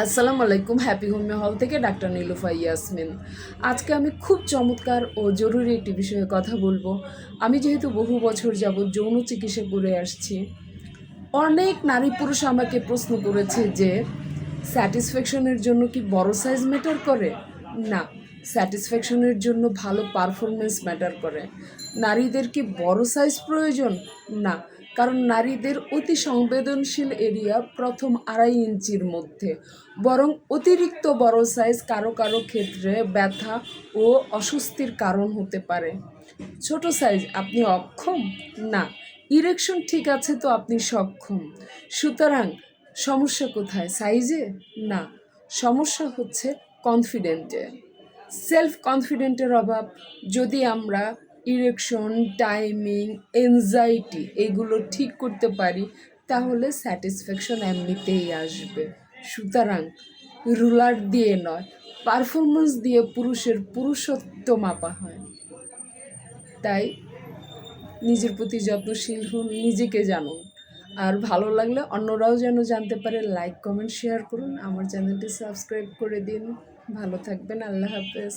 আসসালামু আলাইকুম। Happy homeo হল থেকে ডাক্তার নীলুফা ইয়াসমিন। আজকে আমি খুব চমৎকার ও জরুরি একটি বিষয়ে কথা বলবো। আমি যেহেতু বহু বছর যাবৎ যৌন চিকিৎসা করে আসছি, অনেক নারী পুরুষ আমাকে প্রশ্ন করেছে যে স্যাটিসফ্যাকশনের জন্য কি বড় সাইজ ম্যাটার করে? না, স্যাটিসফ্যাকশনের জন্য ভালো পারফরমেন্স ম্যাটার করে। নারীদের কি বড় সাইজ প্রয়োজন? না, কারণ নারীদের অতি সংবেদনশীল এরিয়া প্রথম 2.5 ইঞ্চির মধ্যে। বরং অতিরিক্ত বড় সাইজ কারো কারো ক্ষেত্রে ব্যথা ও অস্বস্তির কারণ হতে পারে। ছোট সাইজ আপনি অক্ষম? না, ইরেকশন ঠিক আছে তো আপনি সক্ষম। সুতরাং সমস্যা কোথায়? সাইজে? না, সমস্যা হচ্ছে কনফিডেন্টে। সেলফ কনফিডেন্টের অভাব। যদি আমরা ইরেকশন, টাইমিং, এনজাইটি এগুলো ঠিক করতে পারি, তাহলে স্যাটিসফ্যাকশন এমনিতেই আসবে। সুতরাং রুলার দিয়ে নয়, পারফরমেন্স দিয়ে পুরুষের পুরুষত্ব মাপা হয়। তাই নিজের প্রতি যত্নশীল হন, নিজেকে জানুন। আর ভালো লাগলে অন্যরাও যেন জানতে পারে, লাইক, কমেন্ট, শেয়ার করুন। আমার চ্যানেলটি সাবস্ক্রাইব করে দিন। ভালো থাকবেন। আল্লাহ হাফেজ।